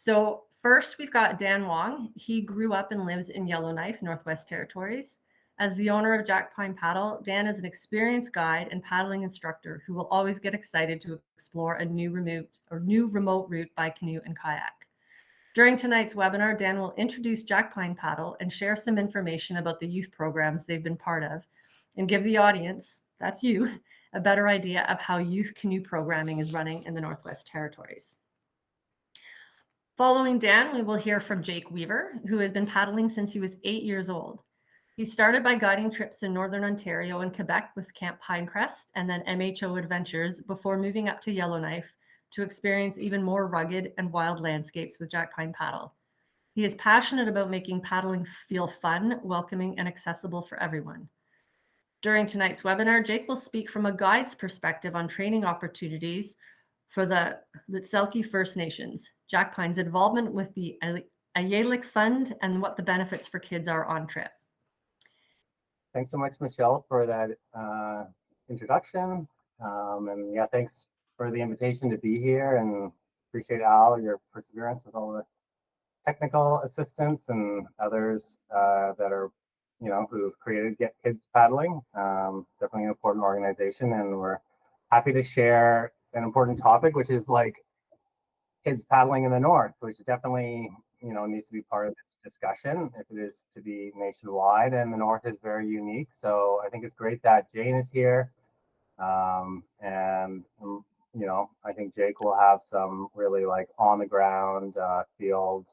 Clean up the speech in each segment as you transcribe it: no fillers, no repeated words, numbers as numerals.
So first, we've got Dan Wong. He grew up and lives in Yellowknife, Northwest Territories. As the owner of Jackpine Paddle, Dan is an experienced guide and paddling instructor who will always get excited to explore a new remote route by canoe and kayak. During tonight's webinar, Dan will introduce Jackpine Paddle and share some information about the youth programs they've been part of and give the audience, that's you, a better idea of how youth canoe programming is running in the Northwest Territories. Following Dan, we will hear from Jake Weaver, who has been paddling since he was 8 years old. He started by guiding trips in Northern Ontario and Quebec with Camp Pinecrest and then MHO Adventures before moving up to Yellowknife to experience even more rugged and wild landscapes with Jackpine Paddle. He is passionate about making paddling feel fun, welcoming, and accessible for everyone. During tonight's webinar, Jake will speak from a guide's perspective on training opportunities for the Selkie First Nations, Jackpine's involvement with the Ayalik Fund, and what the benefits for kids are on trip. Thanks so much, Michelle, for that introduction. And yeah, thanks for the invitation to be here, and appreciate Al, your perseverance with all the technical assistance and others that are, who've created Get Kids Paddling. Definitely an important organization, and we're happy to share an important topic, which is like kids paddling in the North, which definitely, needs to be part of this discussion if it is to be nationwide, and the North is very unique. So I think it's great that Jane is here. I think Jake will have some really like on the ground field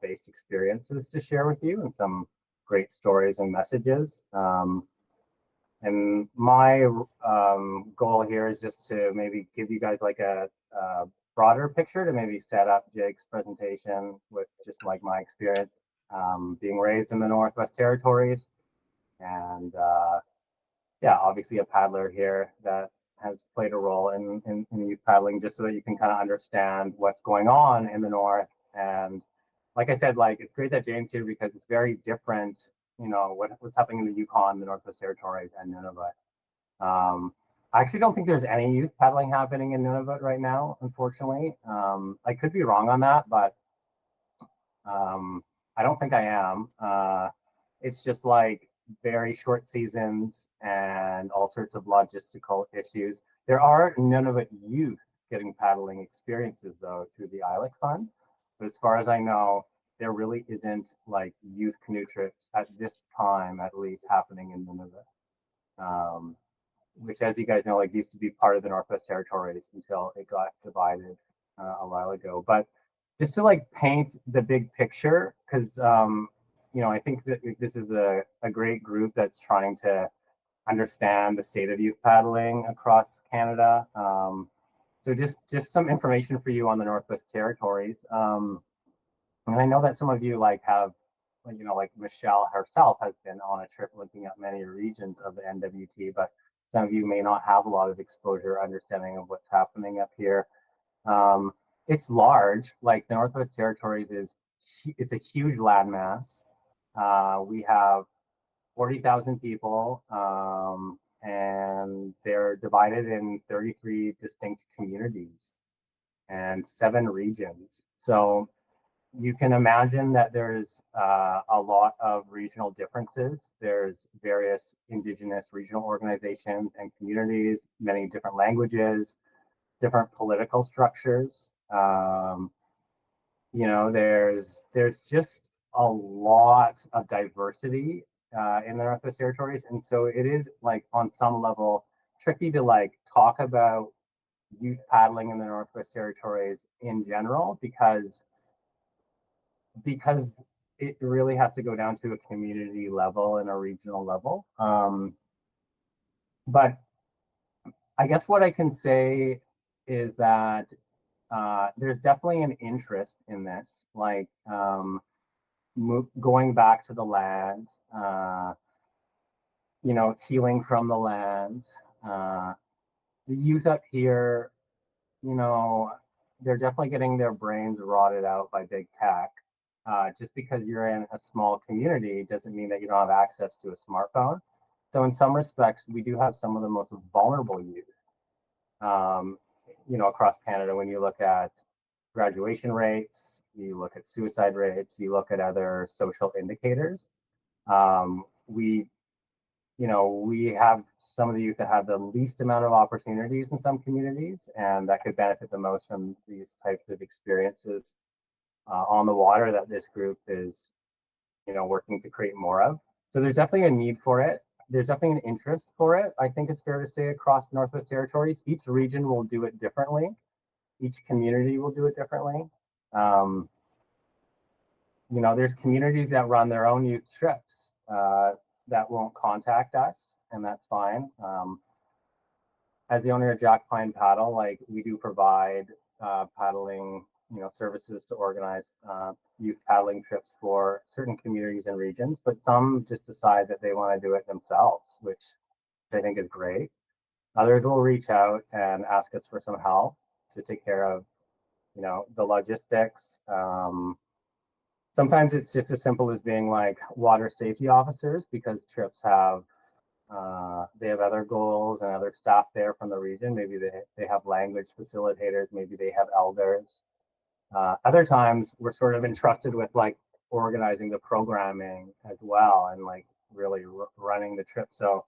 based experiences to share with you, and some great stories and messages. And my goal here is just to maybe give you guys like a broader picture to maybe set up Jake's presentation with just like my experience being raised in the Northwest Territories, and obviously a paddler here that has played a role in youth paddling, just so that you can kind of understand what's going on in the North. And like I said, like it's great that Jane's here because it's very different, what's happening in the Yukon, the Northwest Territories, and Nunavut. I actually don't think there's any youth paddling happening in Nunavut right now, unfortunately. I could be wrong on that, but I don't think I am. It's just like very short seasons and all sorts of logistical issues. There are Nunavut youth getting paddling experiences though through the ILIC Fund, but as far as I know, there really isn't like youth canoe trips at this time, at least, happening in Nunavut, which, as you guys know, like used to be part of the Northwest Territories until it got divided a while ago. But just to like paint the big picture, because I think that this is a great group that's trying to understand the state of youth paddling across Canada. So just some information for you on the Northwest Territories. And I know that some of you like have, like Michelle herself has been on a trip looking at many regions of the NWT, but some of you may not have a lot of exposure or understanding of what's happening up here. It's large, like the Northwest Territories it's a huge landmass. We have 40,000 people, and they're divided in 33 distinct communities and 7 regions. So you can imagine that there's a lot of regional differences. There's various Indigenous regional organizations and communities, many different languages, different political structures. There's just a lot of diversity in the Northwest Territories, and so it is like on some level tricky to like talk about youth paddling in the Northwest Territories in general, because it really has to go down to a community level and a regional level. But I guess what I can say is that there's definitely an interest in this, like going back to the land, healing from the land. The youth up here, they're definitely getting their brains rotted out by big tech. Just because you're in a small community doesn't mean that you don't have access to a smartphone. So in some respects, we do have some of the most vulnerable youth, across Canada. When you look at graduation rates, you look at suicide rates, you look at other social indicators. We we have some of the youth that have the least amount of opportunities in some communities, and that could benefit the most from these types of experiences on the water that this group is, working to create more of. So there's definitely a need for it. There's definitely an interest for it. I think it's fair to say across the Northwest Territories, each region will do it differently. Each community will do it differently. There's communities that run their own youth trips that won't contact us, and that's fine. As the owner of Jackpine Paddle, like we do provide paddling, services to organize youth paddling trips for certain communities and regions, but some just decide that they want to do it themselves, which I think is great. Others will reach out and ask us for some help to take care of, the logistics. Sometimes it's just as simple as being like water safety officers, because trips have they have other goals and other staff there from the region. Maybe they have language facilitators, maybe they have elders. Other times we're sort of entrusted with like organizing the programming as well, and like really running the trip. So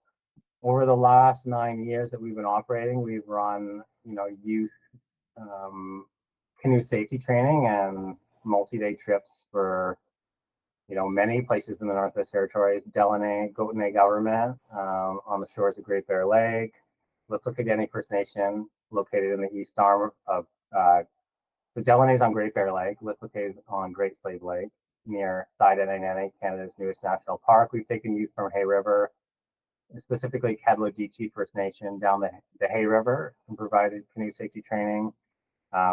over the last 9 years that we've been operating, we've run, youth canoe safety training and multi-day trips for, many places in the Northwest Territories: Delaney, Gotenay government, on the shores of Great Bear Lake. Let's look at Dene First Nation, located in the east arm of the Delaney's on Great Bear Lake, located on Great Slave Lake, near Nene, Canada's newest national park. We've taken youth from Hay River, specifically Kadlodiji First Nation, down the Hay River and provided canoe safety training.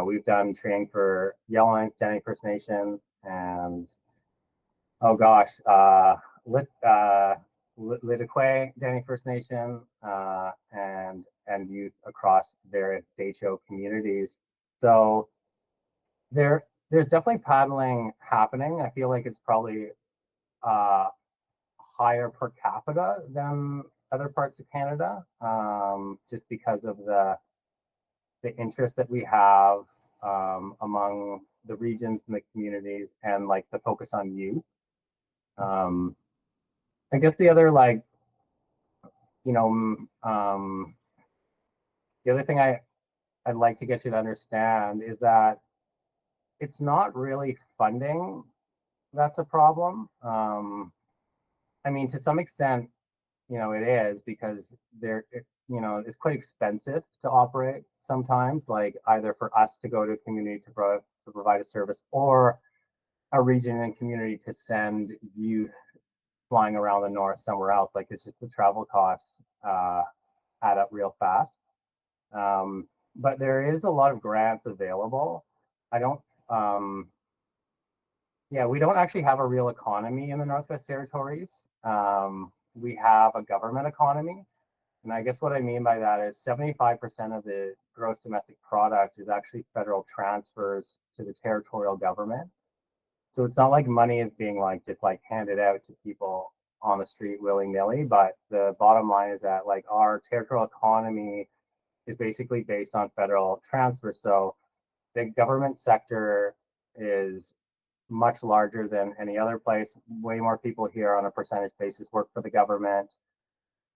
We've done training for Yellowknife, Dene First Nation, and Lidikwe, Dene First Nation, and youth across various Decho communities. So there's definitely paddling happening. I feel like it's probably higher per capita than other parts of Canada, just because of the interest that we have among the regions and the communities, and like the focus on youth. I guess the other the other thing I'd like to get you to understand is that it's not really funding that's a problem. I mean, to some extent, it is, because it's quite expensive to operate sometimes, like either for us to go to a community to provide a service, or a region and community to send youth flying around the north somewhere else. Like, it's just the travel costs add up real fast. But there is a lot of grants available. I don't, we don't actually have a real economy in the Northwest Territories. We have a government economy. And I guess what I mean by that is 75% of the gross domestic product is actually federal transfers to the territorial government. So it's not like money is being just handed out to people on the street willy-nilly, but the bottom line is that like our territorial economy is basically based on federal transfers. So the government sector is much larger than any other place. Way more people here on a percentage basis work for the government.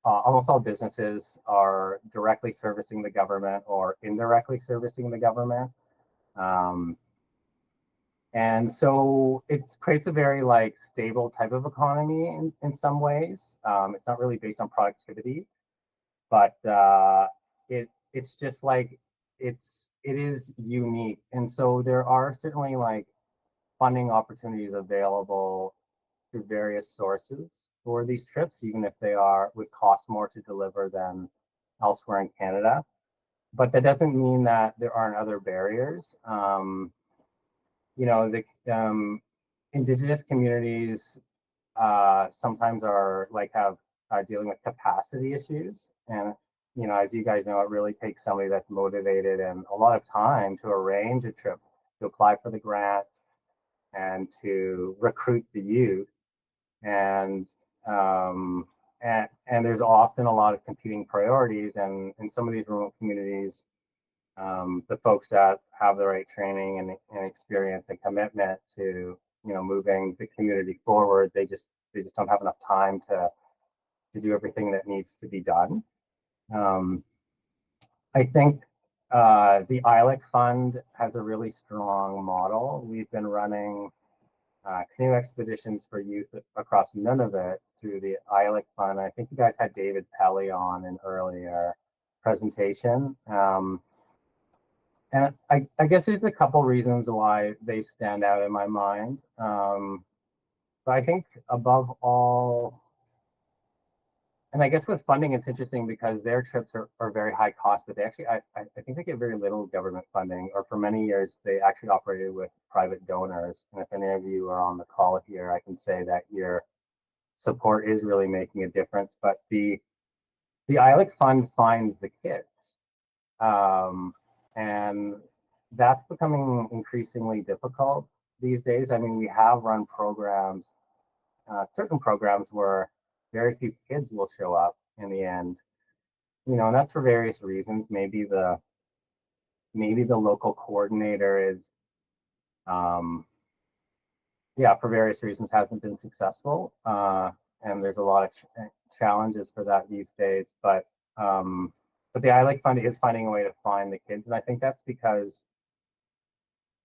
Almost all businesses are directly servicing the government or indirectly servicing the government. And so it creates a very stable type of economy in some ways. It's not really based on productivity, but it's just it is unique. And so there are certainly funding opportunities available through various sources for these trips, even if they would cost more to deliver than elsewhere in Canada. But that doesn't mean that there aren't other barriers. The Indigenous communities sometimes are dealing with capacity issues, and as you guys know, it really takes somebody that's motivated and a lot of time to arrange a trip, to apply for the grants, and to recruit the youth. And there's often a lot of competing priorities, and in some of these remote communities, the folks that have the right training and experience and commitment to, moving the community forward, they just don't have enough time to do everything that needs to be done. I think the ILEC Fund has a really strong model. We've been running canoe expeditions for youth across Nunavut through the ILEC Fund. I think you guys had David Pelly on an earlier presentation. And I guess there's a couple reasons why they stand out in my mind. But I think above all, and I guess with funding, it's interesting because their trips are very high cost, but they actually, I think they get very little government funding, or for many years, they actually operated with private donors. And if any of you are on the call here, I can say that your support is really making a difference. But the ILEC Fund finds the kids. And that's becoming increasingly difficult these days. I mean, we have run programs, certain programs where very few kids will show up in the end, and that's for various reasons. Maybe the local coordinator is, for various reasons hasn't been successful, and there's a lot of challenges for that these days. But the ILEC Fund is finding a way to find the kids, and I think that's because,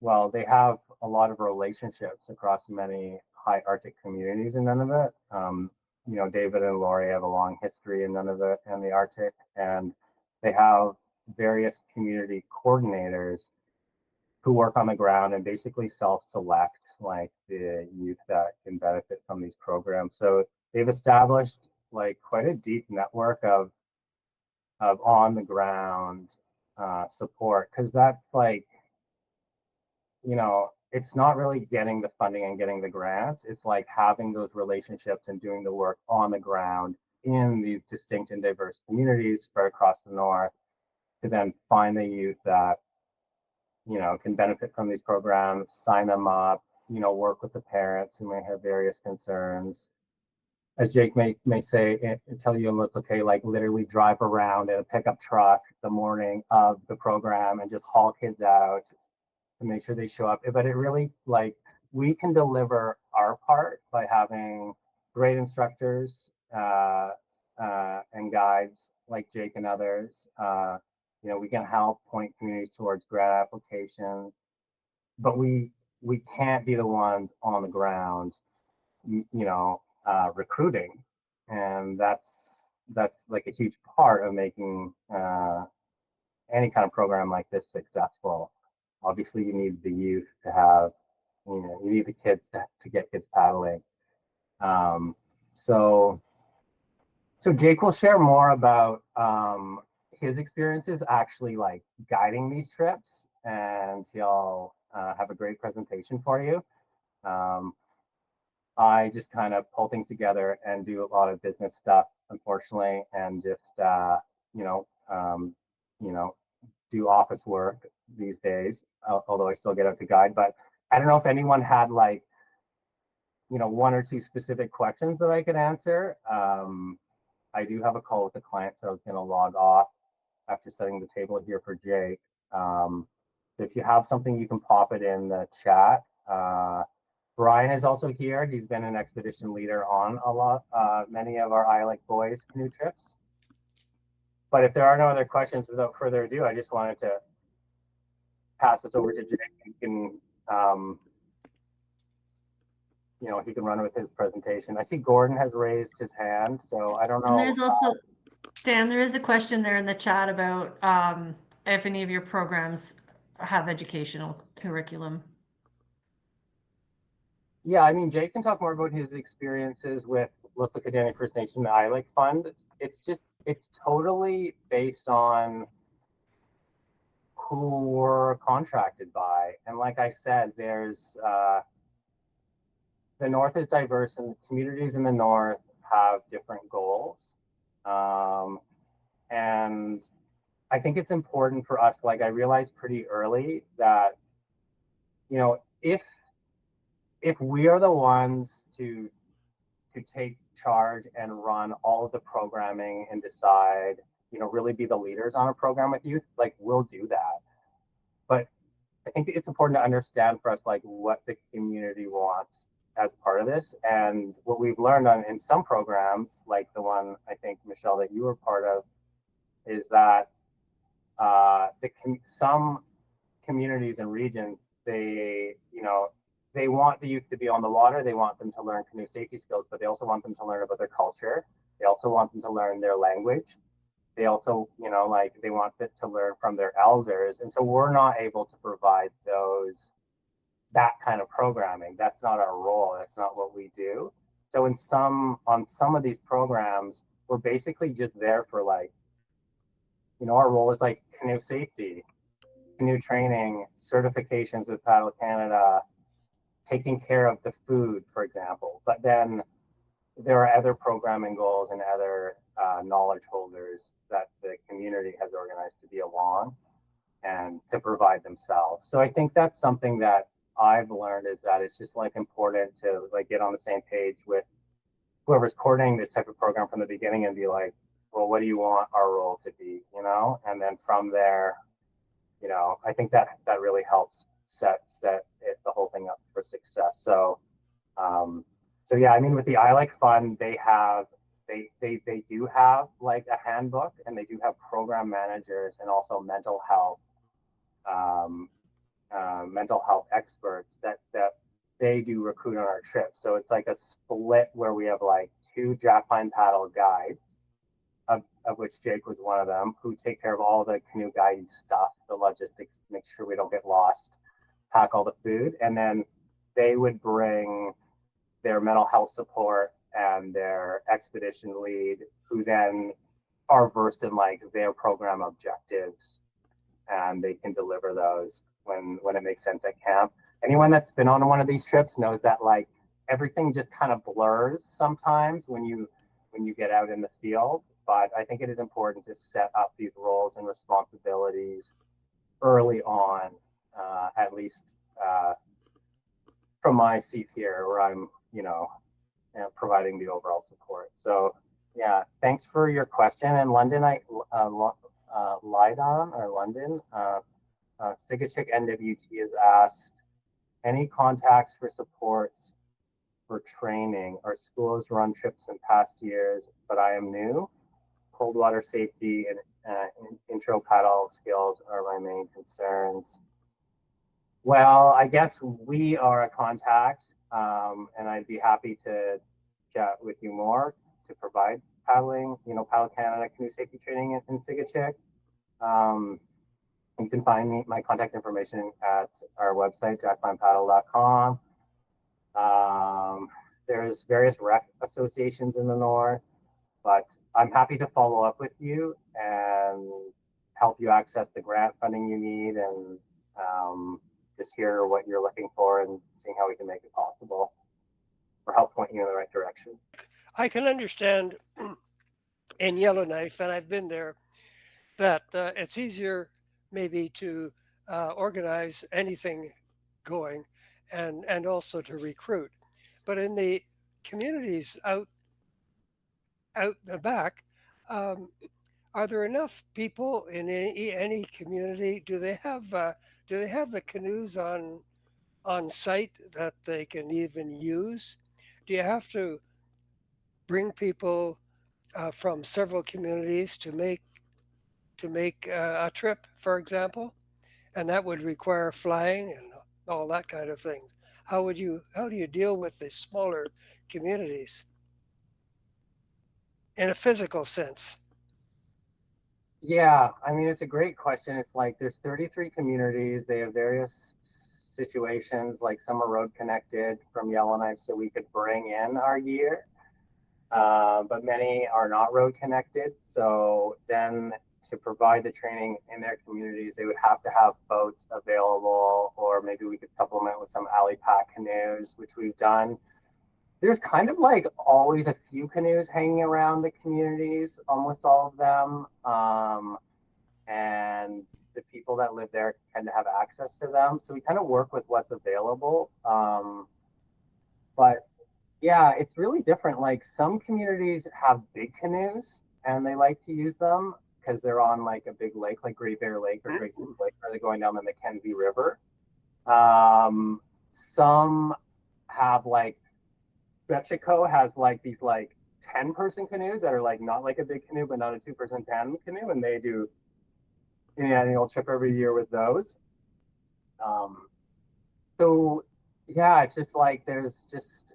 well, they have a lot of relationships across many high Arctic communities in Nunavut. David and Lori have a long history in Nunavut and the Arctic, and they have various community coordinators who work on the ground and basically self-select like the youth that can benefit from these programs. So they've established like quite a deep network of on the ground support, because that's like, it's not really getting the funding and getting the grants. It's like having those relationships and doing the work on the ground in these distinct and diverse communities spread across the North to then find the youth that, can benefit from these programs, sign them up, work with the parents who may have various concerns. As Jake may say, tell you it's okay, like literally drive around in a pickup truck the morning of the program and just haul kids out to make sure they show up. But it really, like, we can deliver our part by having great instructors and guides like Jake and others. We can help point communities towards grant applications, but we can't be the ones on the ground, recruiting, and that's like a huge part of making any kind of program like this successful. Obviously, you need the youth to have, you need the kids to get kids paddling. So Jake will share more about his experiences actually like guiding these trips, and he'll have a great presentation for you. I just kind of pull things together and do a lot of business stuff, unfortunately, and just do office work these days, although I still get out to guide. But I don't know if anyone had like, one or two specific questions that I could answer. I do have a call with the client, so I was going to log off after setting the table here for Jake. So if you have something, you can pop it in the chat. Brian is also here. He's been an expedition leader on many of our ILEC boys canoe trips. But if there are no other questions, without further ado, I just wanted to pass this over to Jake. He can, he can run with his presentation. I see Gordon has raised his hand, so I don't know. And there's also, Dan, there is a question there in the chat about if any of your programs have educational curriculum. Yeah, I mean, Jake can talk more about his experiences with Let's Look at Danny First Nation, the ILEC Fund. It's totally based on who we're contracted by. And like I said, there's the North is diverse, and the communities in the North have different goals. And I think it's important for us, like I realized pretty early that, if we are the ones to take charge and run all of the programming and decide really be the leaders on a program with youth, like we'll do that. But I think it's important to understand for us like what the community wants as part of this. And what we've learned in some programs, like the one I think Michelle that you were part of, is that some communities and regions, they want the youth to be on the water. They want them to learn canoe safety skills, but they also want them to learn about their culture. They also want them to learn their language. They also, they want it to learn from their elders. And so we're not able to provide that kind of programming. That's not our role. That's not what we do. So on some of these programs, we're basically just there for our role is like canoe safety, canoe training, certifications with Paddle Canada, taking care of the food, for example. But then there are other programming goals and other knowledge holders that the community has organized to be along and to provide themselves. So I think that's something that I've learned, is that it's just important to get on the same page with whoever's coordinating this type of program from the beginning and be like, well, what do you want our role to be, And then from there, I think that really helps set the whole thing up for success. So, yeah, I mean, with the ILEC Fund, they do have like a handbook, and they do have program managers and also mental health experts that they do recruit on our trip. So it's like a split where we have like 2 Jackpine paddle guides, of which Jake was one of them, who take care of all the canoe guiding stuff, the logistics, make sure we don't get lost, pack all the food. And then they would bring their mental health support and their expedition lead, who then are versed in their program objectives, and they can deliver those when it makes sense at camp. Anyone that's been on one of these trips knows that everything just kind of blurs sometimes when you get out in the field. But I think it is important to set up these roles and responsibilities early on, at least from my seat here, where I'm, providing the overall support. So, yeah, thanks for your question. And London, Sigachik NWT has asked, any contacts for supports for training? Our schools run trips in past years, but I am new. Cold water safety and intro paddle skills are my main concerns. Well, I guess we are a contact, and I'd be happy to chat with you more to provide paddling, Paddle Canada canoe safety training in Sigachik. You can find my contact information at our website, jackpinepaddle.com. There's various rec associations in the north, but I'm happy to follow up with you and help you access the grant funding you need, and just hear what you're looking for and seeing how we can make it possible or help point you in the right direction. I can understand in Yellowknife, and I've been there, that it's easier maybe to organize anything going and also to recruit. But in the communities out the back, are there enough people in any community? Do they have the canoes on site that they can even use? Do you have to bring people from several communities to make a trip, for example? And that would require flying and all that kind of things. How do you deal with the smaller communities in a physical sense? Yeah, I mean, it's a great question. It's there's 33 communities. They have various situations, some are road connected from Yellowknife, so we could bring in our gear. But many are not road connected. So then to provide the training in their communities, they would have to have boats available, or maybe we could supplement with some alley pack canoes, which we've done. There's kind of always a few canoes hanging around the communities, almost all of them. And the people that live there tend to have access to them. So we kind of work with what's available. But yeah, it's really different. Some communities have big canoes and they like to use them because they're on like a big lake, like Great Bear Lake or Great Salt Lake, or they're going down the Mackenzie River. Some have like Betchico has like these like 10-person canoes that are like not like a big canoe, but not a 2-person tandem canoe, and they do an annual trip every year with those. So yeah, it's just like there's just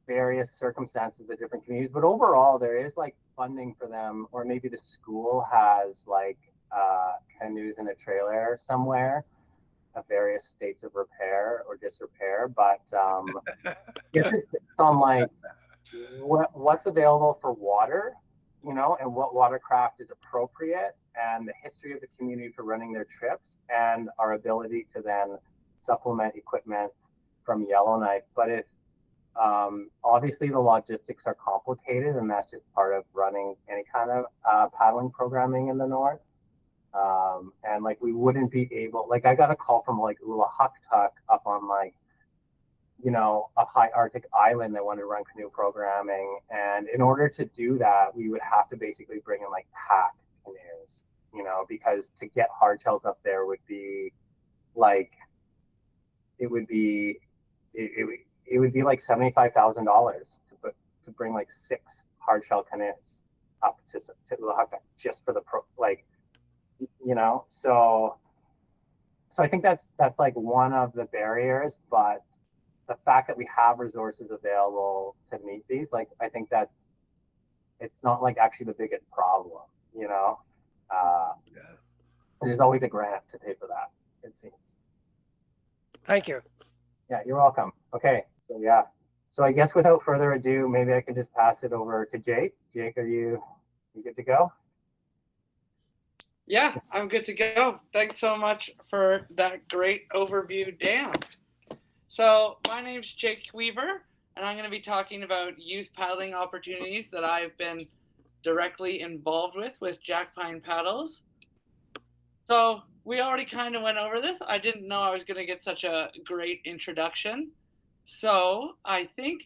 various circumstances of different communities, but overall there is like funding for them, or maybe the school has like canoes in a trailer somewhere of various states of repair or disrepair. But it's on like what's available for water, and what watercraft is appropriate, and the history of the community for running their trips, and our ability to then supplement equipment from Yellowknife. But if obviously the logistics are complicated, and that's just part of running any kind of paddling programming in the north. And like we wouldn't be able, like I got a call from like Ulahuktuk up on like a high Arctic island that wanted to run canoe programming. And in order to do that, we would have to basically bring in like pack canoes, because to get hardtails up there would be like, it would be like $75,000 to bring like 6 hardshell canoes up to Ulahuktuk just for the so I think that's like one of the barriers. But the fact that we have resources available to meet these, like I think it's not like actually the biggest problem. There's always a grant to pay for that, it seems. Thank you. Yeah, you're welcome. Okay, so I guess without further ado, maybe I can just pass it over to Jake. Jake, are you good to go? Yeah, I'm good to go. Thanks so much for that great overview, Dan. So my name's Jake Weaver, and I'm going to be talking about youth paddling opportunities that I've been directly involved with Jackpine paddles. So we already kind of went over this. I didn't know I was going to get such a great introduction. So I think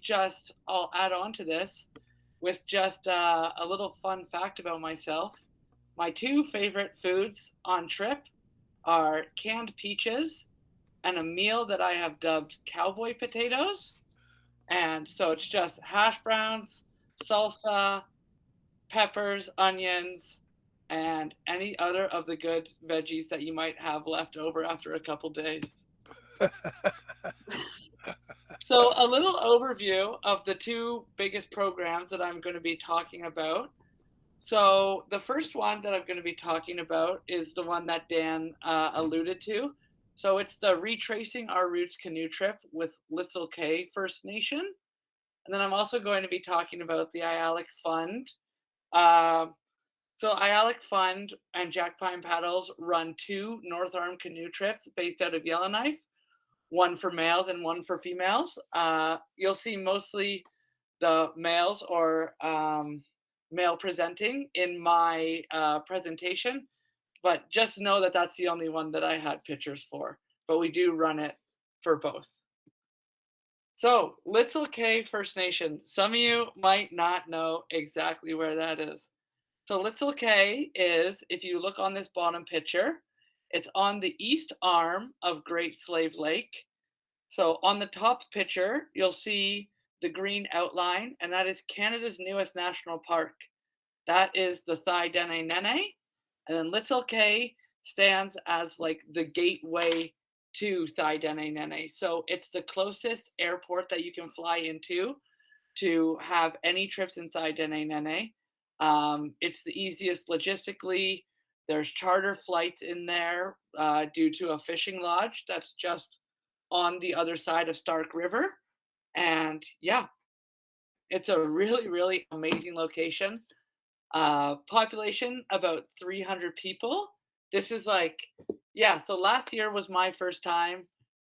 I'll add on to this with just a little fun fact about myself. My 2 favorite foods on trip are canned peaches and a meal that I have dubbed cowboy potatoes. And so it's just hash browns, salsa, peppers, onions, and any other of the good veggies that you might have left over after a couple days. So a little overview of the 2 biggest programs that I'm going to be talking about. So the first one that I'm going to be talking about is the one that Dan alluded to. So it's the Retracing Our Roots canoe trip with Litzel Cay First Nation. And then I'm also going to be talking about the IALIC Fund. So IALIC Fund and Jackpine Paddles run 2 North Arm canoe trips based out of Yellowknife, one for males and one for females. You'll see mostly the males or male presenting in my presentation, but just know that that's the only one that I had pictures for, but we do run it for both. So Litzel Cay First Nation, some of you might not know exactly where that is. So Litzel Cay is, if you look on this bottom picture, it's on the east arm of Great Slave Lake. So on the top picture, you'll see the green outline, and that is Canada's newest national park. That is the Thai Dene Nene, and then Litzel Cay stands as like the gateway to Thai Dene Nene. So it's the closest airport that you can fly into to have any trips in Thai Dene Nene. It's the easiest logistically. There's charter flights in there due to a fishing lodge that's just on the other side of Stark River. And yeah, it's a really, really amazing location. Population about 300 people. This is like, so last year was my first time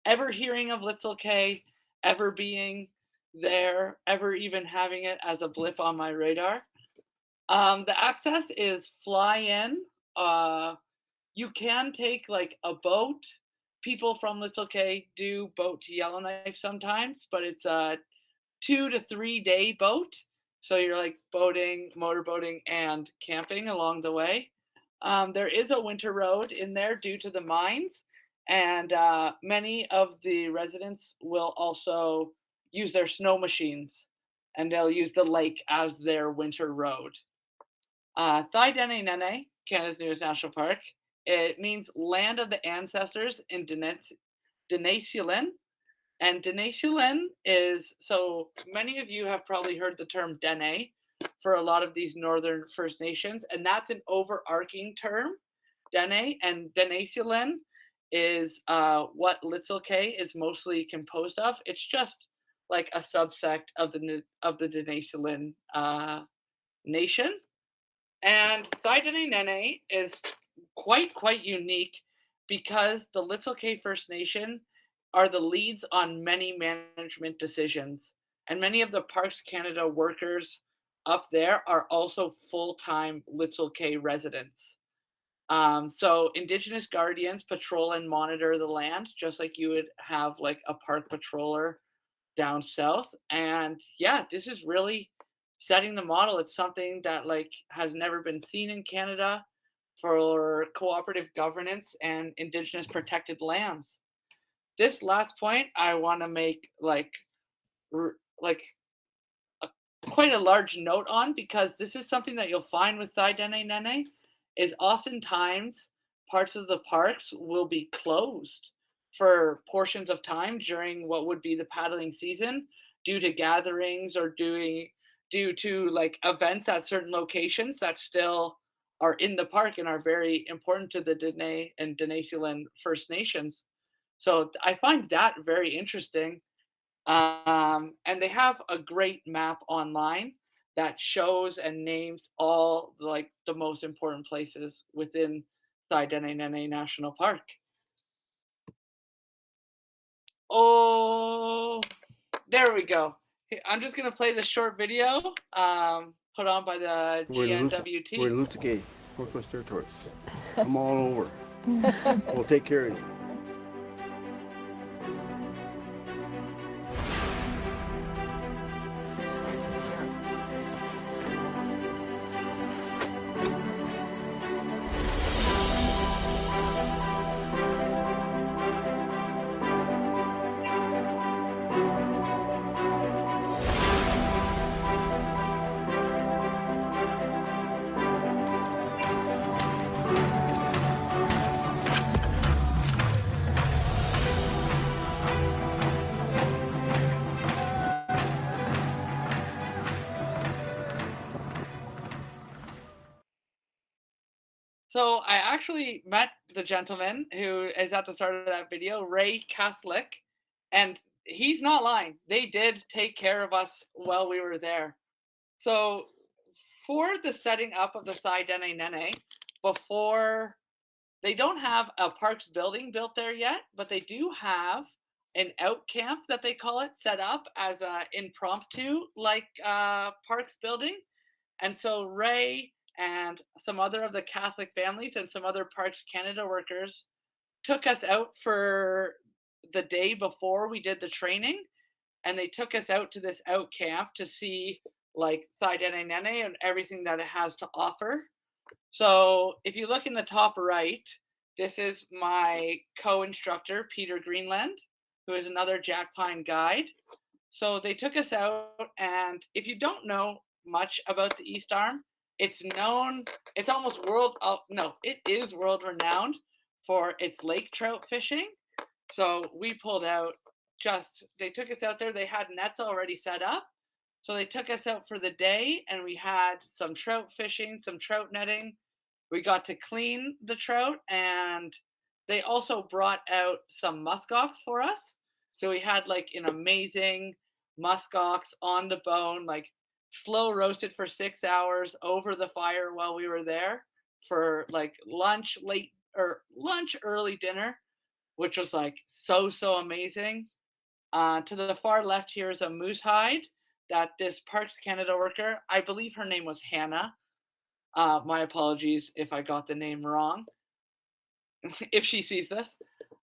ever hearing of Litzel Cay, ever being there, ever even having it as a blip on my radar. The access is fly in. You can take like a boat. People from Litzel Cay do boat to Yellowknife sometimes, but it's a 2 to 3 day boat. So you're like boating, motorboating, and camping along the way. There is a winter road in there due to the mines, and many of the residents will also use their snow machines, and they'll use the lake as their winter road. Thai Canada's newest national park, it means land of the ancestors in Denisulen. And Denisulen is, so many of you have probably heard the term Dene for a lot of these northern First Nations, and that's an overarching term, Dene. And Denisulen is what Litzel K is mostly composed of. It's just like a subsect of the Denisulen nation. And Thaidene Nene is quite unique because the Little K First Nation are the leads on many management decisions. And many of the Parks Canada workers up there are also full-time Little K residents. So Indigenous guardians patrol and monitor the land, just like you would have like a park patroller down south. And yeah, this is really setting the model. It's something that like has never been seen in Canada for cooperative governance and Indigenous protected lands. This last point I want to make like quite a large note on, because this is something that you'll find with Thaidene Nene is oftentimes parts of the parks will be closed for portions of time during what would be the paddling season due to gatherings or due to like events at certain locations that still are in the park and are very important to the Dene and Denisulen First Nations. So I find that very interesting. And they have a great map online that shows and names all like the most important places within Thaidene National Park. Oh, there we go. I'm just gonna play the short video put on by the GNWT. We're in Lutsike, Northwest Territories. Come all over. We'll take care of you. So I actually met the gentleman who is at the start of that video, Ray Catholic, and he's not lying. They did take care of us while we were there. So for the setting up of the Thaidene Nene, before they don't have a parks building built there yet, but they do have an out camp that they call it, set up as a impromptu like parks building. And so Ray and some other of the Catholic families and some other Parks Canada workers took us out for the day before we did the training, and they took us out to this out camp to see like Thaidene Nene and everything that it has to offer. So if you look in the top right, this is my co-instructor, Peter Greenland, who is another Jackpine guide. So they took us out, and if you don't know much about the East Arm, it's known, it's almost it is world renowned for its lake trout fishing. So we pulled out they took us out there, they had nets already set up. So they took us out for the day, and we had some trout fishing, some trout netting. We got to clean the trout, and they also brought out some muskox for us. So we had like an amazing muskox on the bone, like slow roasted for 6 hours over the fire while we were there for like lunch, early dinner, which was like so amazing. To the far left here is a moose hide that this Parks Canada worker, I believe her name was Hannah. My apologies if I got the name wrong, if she sees this.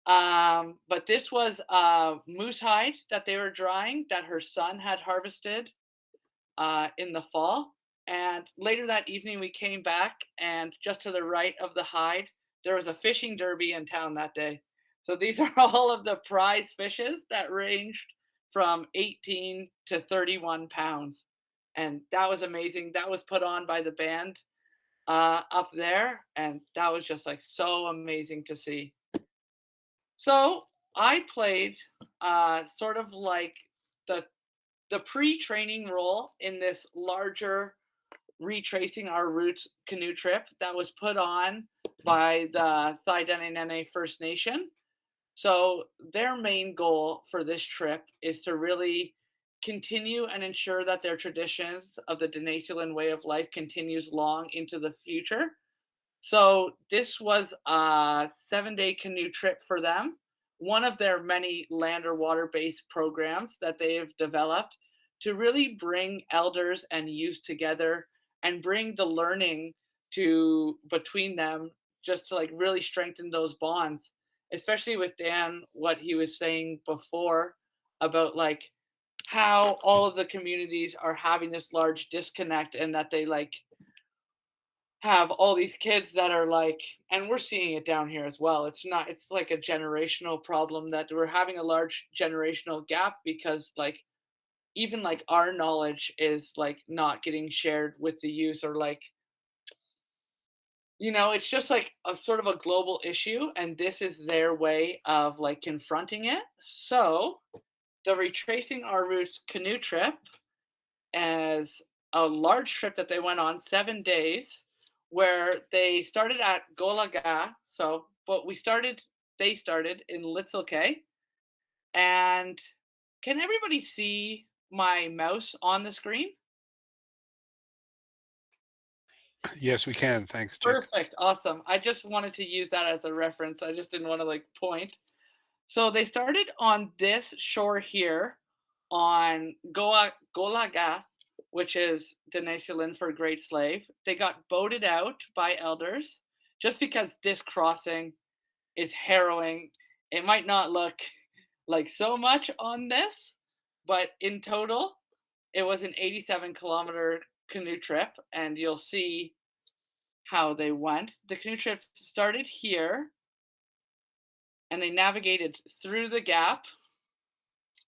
But this was a moose hide that they were drying that her son had harvested in the fall. And later that evening, we came back, and just to the right of the hide, there was a fishing derby in town that day. So these are all of the prize fishes that ranged from 18 to 31 pounds. And that was amazing. That was put on by the band up there. And that was just like so amazing to see. So I played sort of like the pre-training role in this larger retracing our roots canoe trip that was put on by the Thai First Nation. So their main goal for this trip is to really continue and ensure that their traditions of the Denaisulan way of life continues long into the future. So this was a 7-day canoe trip for them, one of their many land or water based programs that they have developed to really bring elders and youth together and bring the learning to between them, just to like really strengthen those bonds, especially with Dan, what he was saying before about like how all of the communities are having this large disconnect, and that they like have all these kids that are like, and we're seeing it down here as well, it's like a generational problem that we're having a large generational gap, because like even like our knowledge is like not getting shared with the youth, or like, it's just like a sort of a global issue, and this is their way of like confronting it. So the Retracing Our Roots canoe trip, as a large trip that they went on 7 days, where they started at Golaga. So, but they started in Litzelke. And can everybody see my mouse on the screen? Yes, we can. Thanks, Jake. Perfect. Awesome. I just wanted to use that as a reference. I just didn't want to like point. So they started on this shore here on Golaga, which is Denaisulan for Great Slave. They got boated out by elders just because this crossing is harrowing. It might not look like so much on this, but in total, it was an 87-kilometer canoe trip, and you'll see how they went. The canoe trip started here, and they navigated through the gap.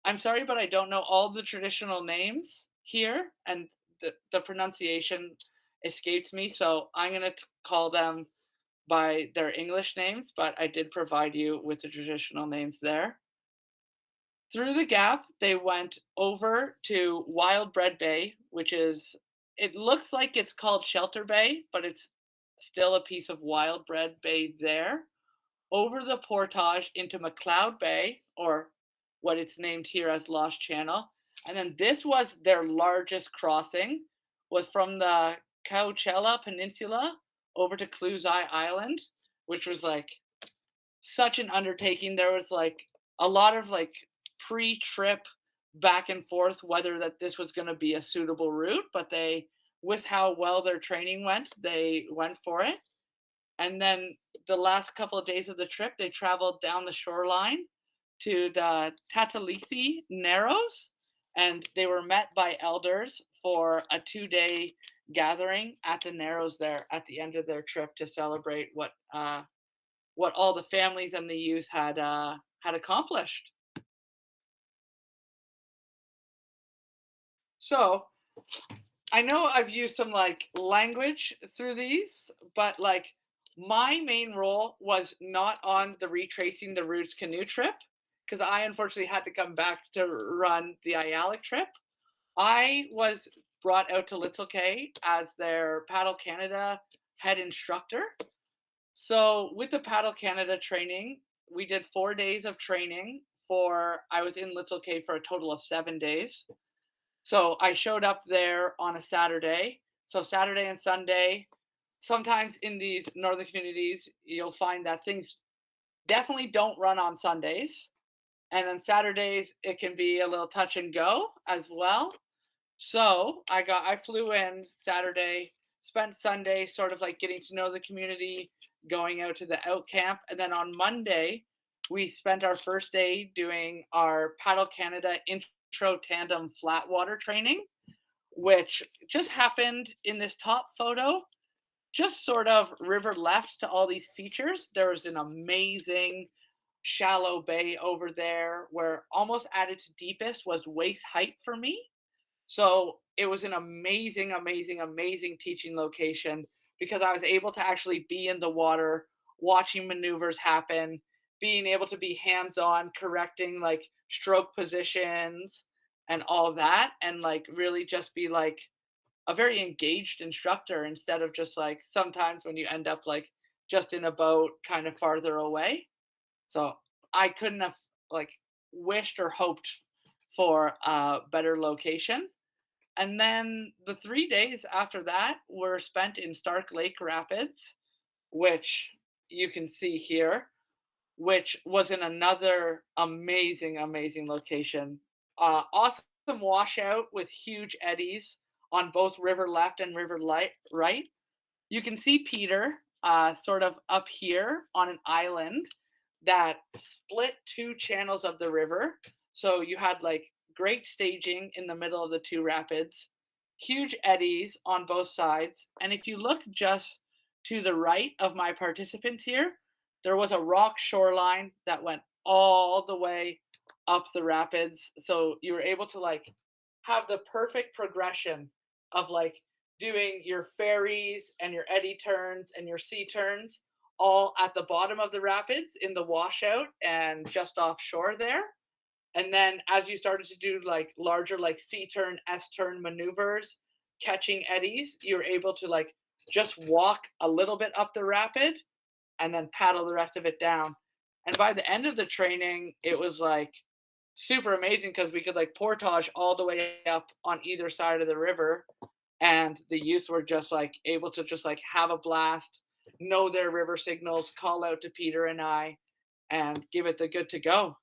I'm sorry, but I don't know all the traditional names here, and the pronunciation escapes me, so I'm going to call them by their English names, but I did provide you with the traditional names there. Through the gap, they went over to Wild Bread Bay, which is, it looks like it's called Shelter Bay, but it's still a piece of Wild Bread Bay there. Over the portage into McLeod Bay, or what it's named here as Lost Channel. And then this was their largest crossing, was from the Coachella Peninsula over to Clusi Island, which was like such an undertaking. There was like a lot of like pre-trip back and forth whether that this was going to be a suitable route, but they, with how well their training went, they went for it. And then the last couple of days of the trip, they traveled down the shoreline to the Tatalithi Narrows, and they were met by elders for a 2-day gathering at the Narrows there at the end of their trip to celebrate what all the families and the youth had accomplished. So I know I've used some like language through these, but like my main role was not on the Retracing the Roots canoe trip, because I unfortunately had to come back to run the Ayalik trip. I was brought out to Litzelke as their Paddle Canada head instructor. So with the Paddle Canada training, we did 4 days of training I was in Litzelke for a total of 7 days. So I showed up there on a Saturday. So Saturday and Sunday, sometimes in these northern communities, you'll find that things definitely don't run on Sundays. And then Saturdays, it can be a little touch and go as well. So I flew in Saturday, spent Sunday sort of like getting to know the community, going out to the out camp. And then on Monday, we spent our first day doing our Paddle Canada intro tandem flat water training, which just happened in this top photo, just sort of river left to all these features. There was an amazing shallow bay over there where almost at its deepest was waist height for me. So it was an amazing, amazing, amazing teaching location because I was able to actually be in the water, watching maneuvers happen, being able to be hands on, correcting like stroke positions and all that, and like really just be like a very engaged instructor instead of just like sometimes when you end up like just in a boat kind of farther away. So I couldn't have like wished or hoped for a better location. And then the 3 days after that were spent in Stark Lake Rapids, which you can see here, which was in another amazing, amazing location. Awesome washout with huge eddies on both river left and river right. You can see Peter sort of up here on an island that split two channels of the river. So you had like great staging in the middle of the two rapids, huge eddies on both sides. And if you look just to the right of my participants here, there was a rock shoreline that went all the way up the rapids. So you were able to like have the perfect progression of like doing your ferries and your eddy turns and your sea turns all at the bottom of the rapids in the washout and just offshore there. And then as you started to do like larger like C turn, S turn maneuvers, catching eddies, you're able to like just walk a little bit up the rapid and then paddle the rest of it down. And by the end of the training, it was like super amazing because we could like portage all the way up on either side of the river. And the youth were just like able to just like have a blast, know their river signals, call out to Peter and I, and give it the good to go.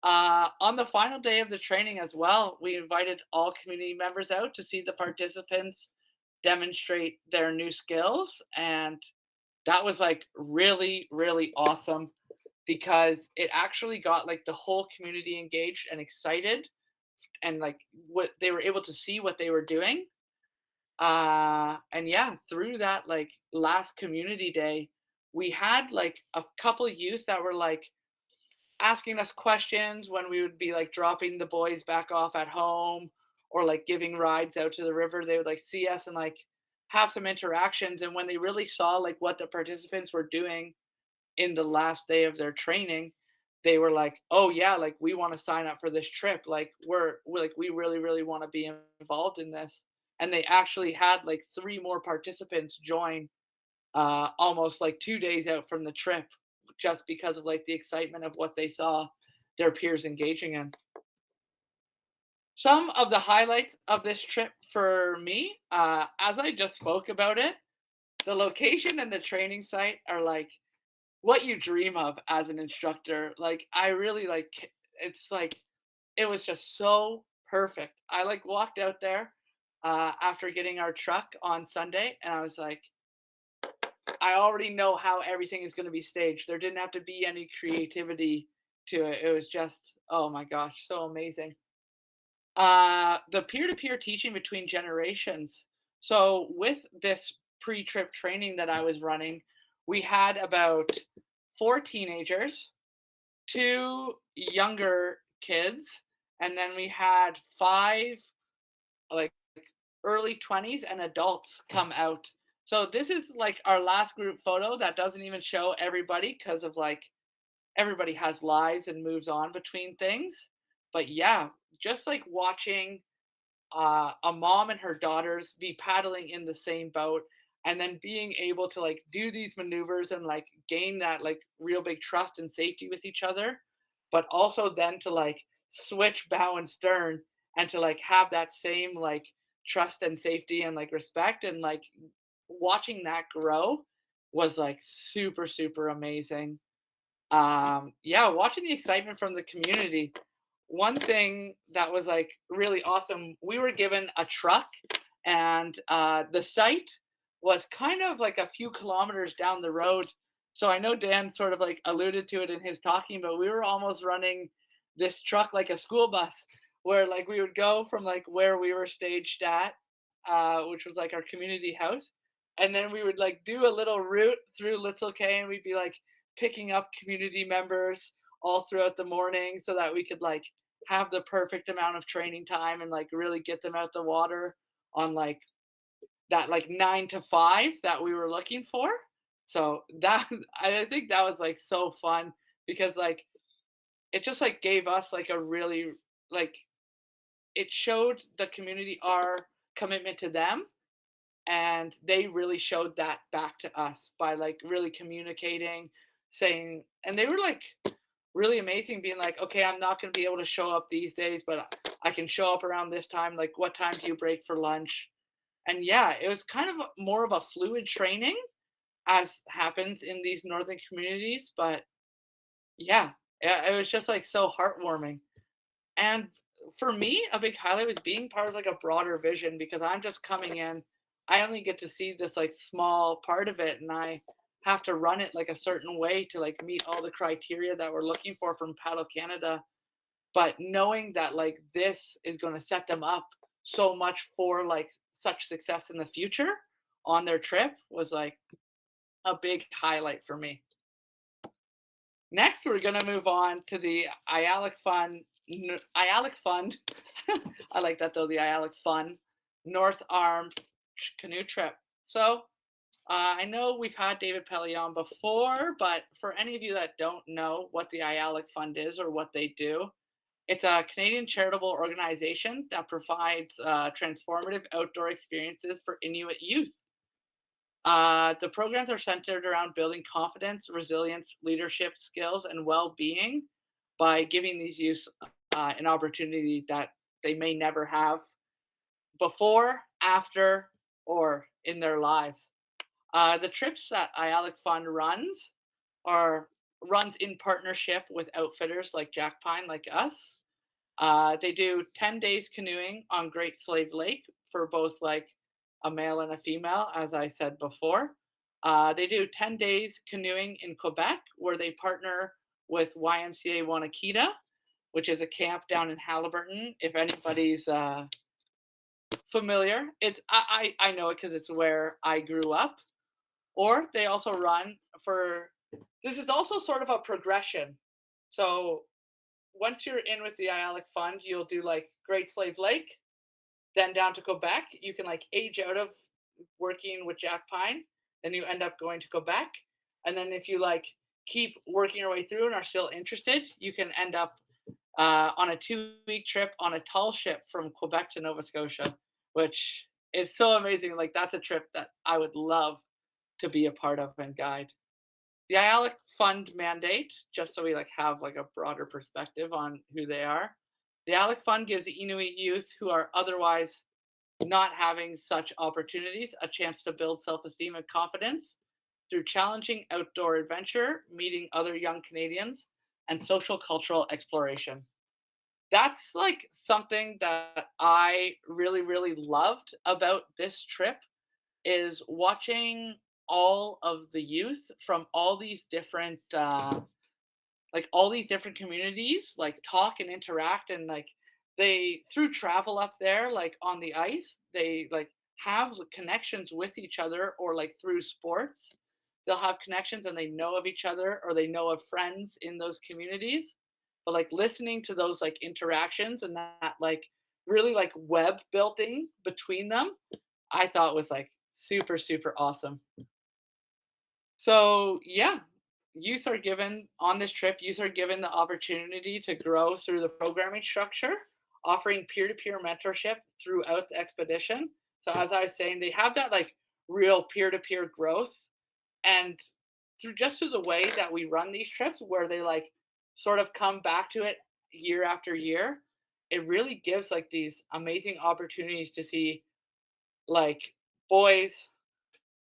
On the final day of the training as well, we invited all community members out to see the participants demonstrate their new skills. And that was like really, really awesome because it actually got like the whole community engaged and excited and like what they were able to see what they were doing. And yeah, through that like last community day, we had like a couple youth that were like asking us questions when we would be like dropping the boys back off at home or like giving rides out to the river. They would like see us and like have some interactions. And when they really saw like what the participants were doing in the last day of their training, they were like, oh yeah, like we want to sign up for this trip. Like we're like we really, really want to be involved in this. And they actually had like 3 more participants join almost like 2 days out from the trip just because of like the excitement of what they saw their peers engaging in. Some of the highlights of this trip for me, as I just spoke about it, the location and the training site are like what you dream of as an instructor. Like I really like it's like it was just so perfect. I like walked out there after getting our truck on Sunday and I was like, I already know how everything is going to be staged. There didn't have to be any creativity to it. It was just, oh my gosh, so amazing. The peer-to-peer teaching between generations. So with this pre-trip training that I was running, we had about 4 teenagers, 2 younger kids, and then we had 5 like early 20s and adults come out. So this is like our last group photo that doesn't even show everybody because of like everybody has lives and moves on between things. But yeah, just like watching a mom and her daughters be paddling in the same boat and then being able to like do these maneuvers and like gain that like real big trust and safety with each other, but also then to like switch bow and stern and to like have that same like trust and safety and like respect and like watching that grow was like super super amazing. Yeah, watching the excitement from the community. One thing that was like really awesome, we were given a truck and the site was kind of like a few kilometers down the road. So I know Dan sort of like alluded to it in his talking, but we were almost running this truck like a school bus where like we would go from like where we were staged at which was like our community house. And then we would like do a little route through Little K, and we'd be like picking up community members all throughout the morning so that we could like have the perfect amount of training time and like really get them out the water on like that like 9 to 5 that we were looking for. So that I think that was like so fun because like it just like gave us like a really like it showed the community our commitment to them, and they really showed that back to us by like really communicating, saying, and they were like really amazing, being like, okay, I'm not going to be able to show up these days, but I can show up around this time. Like, what time do you break for lunch? And yeah, it was kind of more of a fluid training as happens in these northern communities. But yeah, it was just like so heartwarming. And for me, a big highlight was being part of like a broader vision because I'm just coming in. I only get to see this like small part of it, and I have to run it like a certain way to like meet all the criteria that we're looking for from Paddle Canada. But knowing that like this is going to set them up so much for like such success in the future on their trip was like a big highlight for me. Next, we're going to move on to the IALIC Fund. IALIC Fund. I like that though, the IALIC Fund North Arm canoe trip. So I know we've had David Pelly on before, but for any of you that don't know what the IALIC Fund is or what they do, it's a Canadian charitable organization that provides transformative outdoor experiences for Inuit youth. The programs are centered around building confidence, resilience, leadership skills, and well-being by giving these youth an opportunity that they may never have before, after, or in their lives. The trips that IALIC Fund runs in partnership with outfitters like Jackpine, like us. They do 10 days canoeing on Great Slave Lake for both like a male and a female, as I said before. They do 10 days canoeing in Quebec, where they partner with YMCA Wanakita, which is a camp down in Haliburton. If anybody's familiar, I know it because it's where I grew up. Or they also run for, this is also sort of a progression. So once you're in with the IALIC Fund, you'll do like Great Slave Lake, then down to Quebec. You can like age out of working with Jackpine, then you end up going to Quebec. And then if you like keep working your way through and are still interested, you can end up on a 2-week trip on a tall ship from Quebec to Nova Scotia, which is so amazing. Like that's a trip that I would love to be a part of and guide. The IALIC Fund mandate, just so we like have like a broader perspective on who they are. The IALIC Fund gives Inuit youth who are otherwise not having such opportunities a chance to build self-esteem and confidence through challenging outdoor adventure, meeting other young Canadians, and social cultural exploration. That's like something that I really, really loved about this trip is watching all of the youth from all these different communities like talk and interact, and like they through travel up there like on the ice, they like have connections with each other, or like through sports they'll have connections and they know of each other or they know of friends in those communities. But like listening to those like interactions and that like really like web building between them, I thought was like super, super awesome. So yeah, youth are given on this trip, youth are given the opportunity to grow through the programming structure, offering peer-to-peer mentorship throughout the expedition. So as I was saying, they have that like real peer-to-peer growth, and through the way that we run these trips where they like sort of come back to it year after year, it really gives like these amazing opportunities to see like boys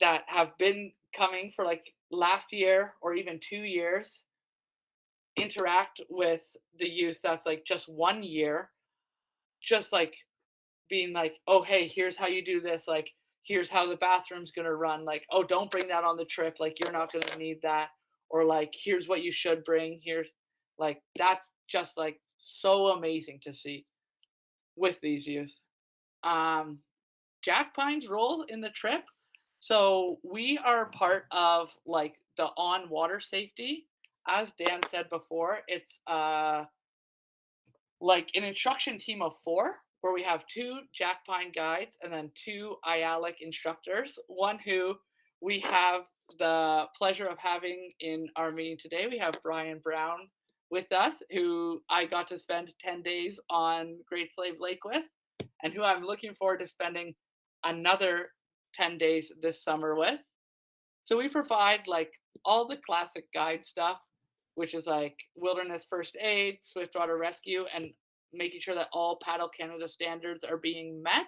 that have been coming for like last year or even 2 years interact with the youth that's like just 1 year, just like being like, oh hey, here's how you do this, like here's how the bathroom's gonna run, like oh don't bring that on the trip, like you're not gonna need that, or like here's what you should bring, here's like that's just like so amazing to see with these youth. Jackpine's role in the trip. So we are part of like the on water safety. As Dan said before, it's like an instruction team of 4 where we have 2 Jackpine guides and then 2 IALIC instructors, one who we have the pleasure of having in our meeting today. We have Brian Brown with us, who I got to spend 10 days on Great Slave Lake with, and who I'm looking forward to spending another 10 days this summer with. So we provide like all the classic guide stuff, which is like wilderness first aid, swiftwater rescue, and making sure that all Paddle Canada standards are being met.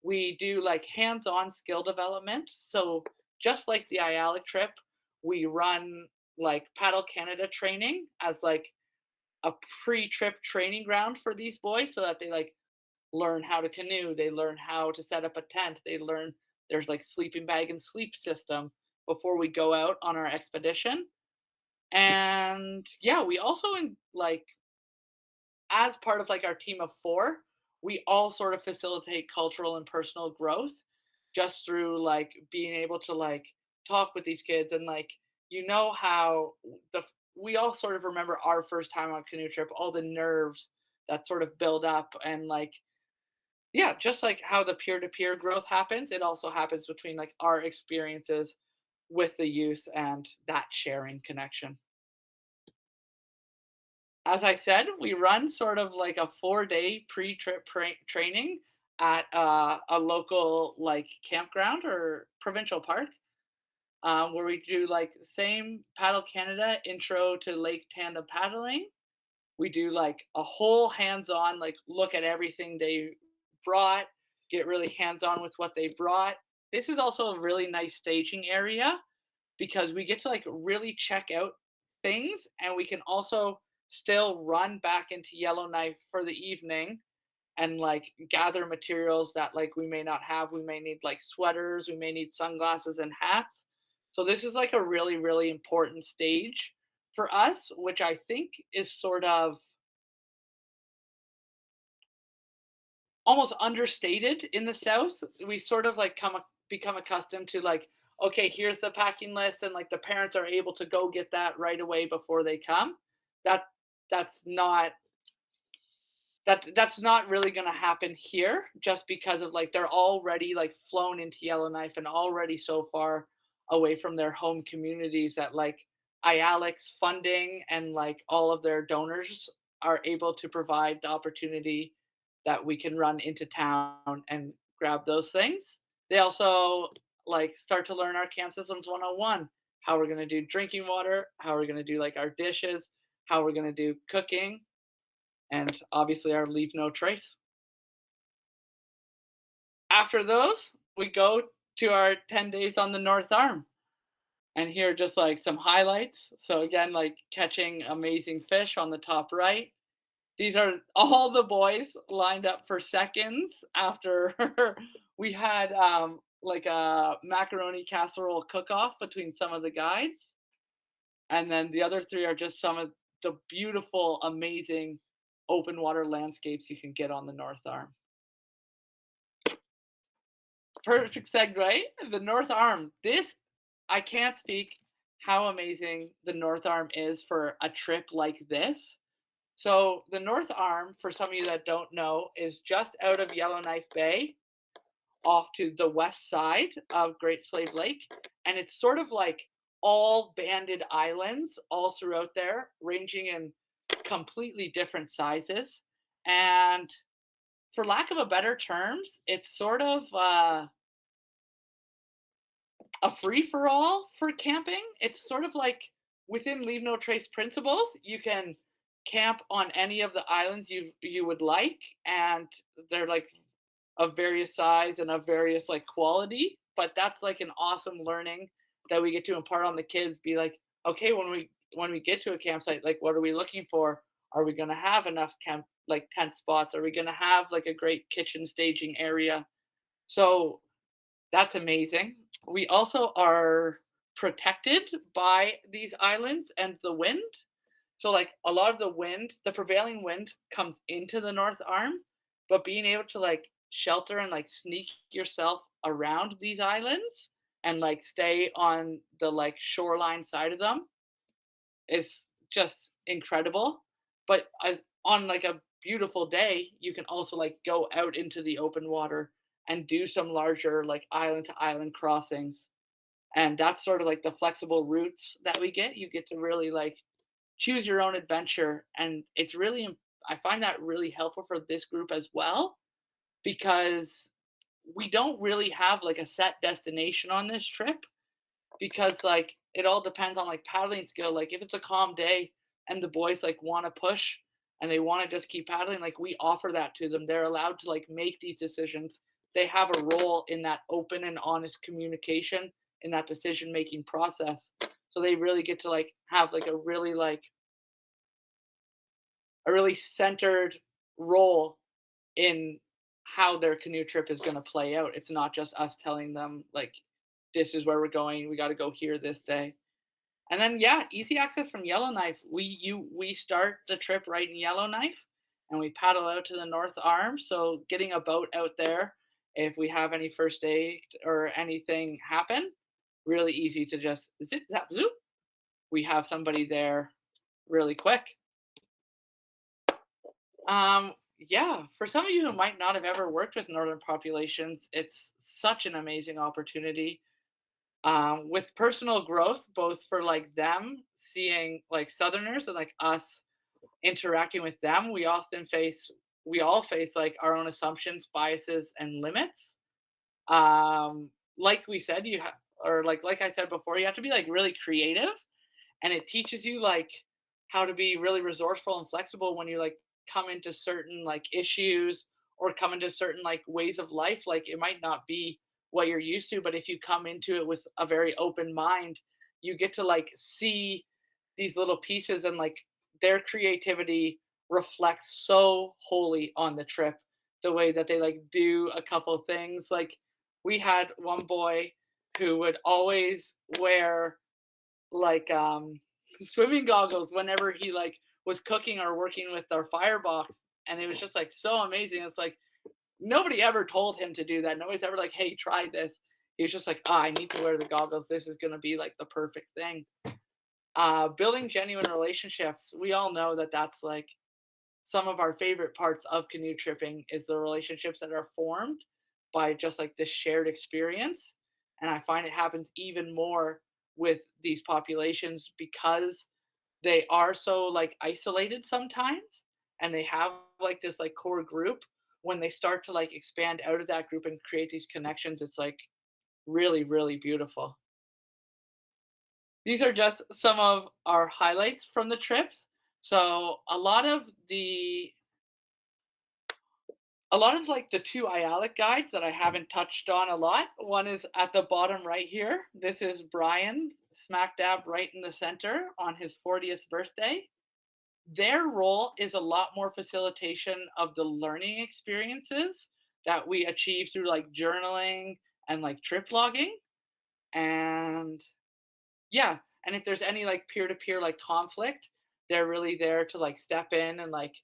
We do like hands-on skill development. So just like the IALIC trip, we run like Paddle Canada training as like a pre-trip training ground for these boys so that they like learn how to canoe, they learn how to set up a tent, they learn there's like sleeping bag and sleep system before we go out on our expedition. And yeah, we also like as part of like our team of 4, we all sort of facilitate cultural and personal growth just through like being able to like talk with these kids and like how the we all sort of remember our first time on canoe trip, all the nerves that sort of build up, and like yeah, just like how the peer-to-peer growth happens, it also happens between like our experiences with the youth and that sharing connection. As I said, we run sort of like a 4-day pre-trip training at a local like campground or provincial park, where we do like the same Paddle Canada intro to lake tandem paddling. We do like a whole hands-on like look at everything they brought, get really hands-on with what they brought. This is also a really nice staging area because we get to like really check out things, and we can also still run back into Yellowknife for the evening and like gather materials that like we may not have. We may need like sweaters, we may need sunglasses and hats. So this is like a really, really important stage for us, which I think is sort of almost understated in the South. We sort of like become accustomed to like, okay, here's the packing list, and like the parents are able to go get that right away before they come. That that's not that's not really going to happen here, just because of like they're already like flown into Yellowknife and already so far away from their home communities that like IALIC's funding and like all of their donors are able to provide the opportunity that we can run into town and grab those things. They also like start to learn our camp systems 101, how we're going to do drinking water, how we're going to do like our dishes, how we're going to do cooking, and obviously our leave no trace. After those, we go to our 10 days on the North Arm. And here are just like some highlights. So again, like catching amazing fish on the top right. These are all the boys lined up for seconds after we had like a macaroni casserole cook-off between some of the guides. And then the other 3 are just some of the beautiful, amazing open water landscapes you can get on the North Arm. Perfect segue. The North Arm. I can't speak how amazing the North Arm is for a trip like this. So the North Arm, for some of you that don't know, is just out of Yellowknife Bay, off to the west side of Great Slave Lake. And it's sort of like all banded islands all throughout there, ranging in completely different sizes. And for lack of a better terms, it's sort of a free-for-all for camping. It's sort of like within Leave No Trace principles, you can camp on any of the islands you would like, and they're like of various size and of various like quality. But that's like an awesome learning that we get to impart on the kids. Be like, okay, when we get to a campsite, like what are we looking for? Are we going to have enough tent spots? Are we going to have like a great kitchen staging area? So that's amazing. We also are protected by these islands and the wind. So like a lot of the wind, the prevailing wind comes into the North Arm, but being able to like shelter and like sneak yourself around these islands and like stay on the like shoreline side of them is just incredible. But on like a beautiful day, you can also like go out into the open water and do some larger like island to island crossings. And that's sort of like the flexible routes that we get. You get to really like choose your own adventure. And it's really, I find that really helpful for this group as well, because we don't really have like a set destination on this trip, because like it all depends on like paddling skill. Like if it's a calm day and the boys like want to push and they want to just keep paddling, like we offer that to them. They're allowed to like make these decisions. They have a role in that open and honest communication in that decision making process. So they really get to like have like a really centered role in how their canoe trip is going to play out. It's not just us telling them like this is where we're going. We got to go here this day. And then yeah, easy access from Yellowknife. We start the trip right in Yellowknife, and we paddle out to the North Arm. So getting a boat out there, if we have any first aid or anything happen, really easy to just zip zap zoop. We have somebody there really quick. Yeah, for some of you who might not have ever worked with northern populations, it's such an amazing opportunity, with personal growth, both for like them seeing like Southerners and like us interacting with them. We all face like our own assumptions, biases, and limits. Like we said, or like I said before, you have to be like really creative, and it teaches you like how to be really resourceful and flexible when you like come into certain like issues or come into certain like ways of life. Like it might not be what you're used to, but if you come into it with a very open mind, you get to like see these little pieces, and like their creativity reflects so wholly on the trip. The way that they like do a couple things, like we had one boy who would always wear like swimming goggles whenever he like was cooking or working with our firebox, and it was just like so amazing. It's like nobody ever told him to do that. Nobody's ever like, hey, try this. He was just like, I need to wear the goggles. This is going to be like the perfect thing. Building genuine relationships. We all know that that's like some of our favorite parts of canoe tripping is the relationships that are formed by just like this shared experience. And I find it happens even more with these populations because they are so like isolated sometimes, and they have like this like core group. When they start to like expand out of that group and create these connections, it's like really, really beautiful. These are just some of our highlights from the trip. So a lot of like the two IALIC guides that I haven't touched on a lot. One is at the bottom right here. This is Brian, smack dab right in the center on his 40th birthday. Their role is a lot more facilitation of the learning experiences that we achieve through like journaling and like trip logging. And yeah, and if there's any like peer to peer like conflict, they're really there to like step in and like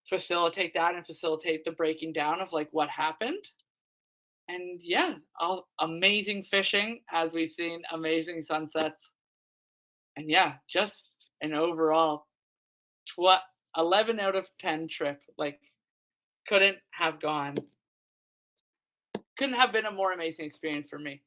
facilitate that and facilitate the breaking down of like what happened. And yeah, all amazing fishing as we've seen, amazing sunsets. And yeah, just an overall 11 out of 10 trip. Like couldn't have been a more amazing experience for me.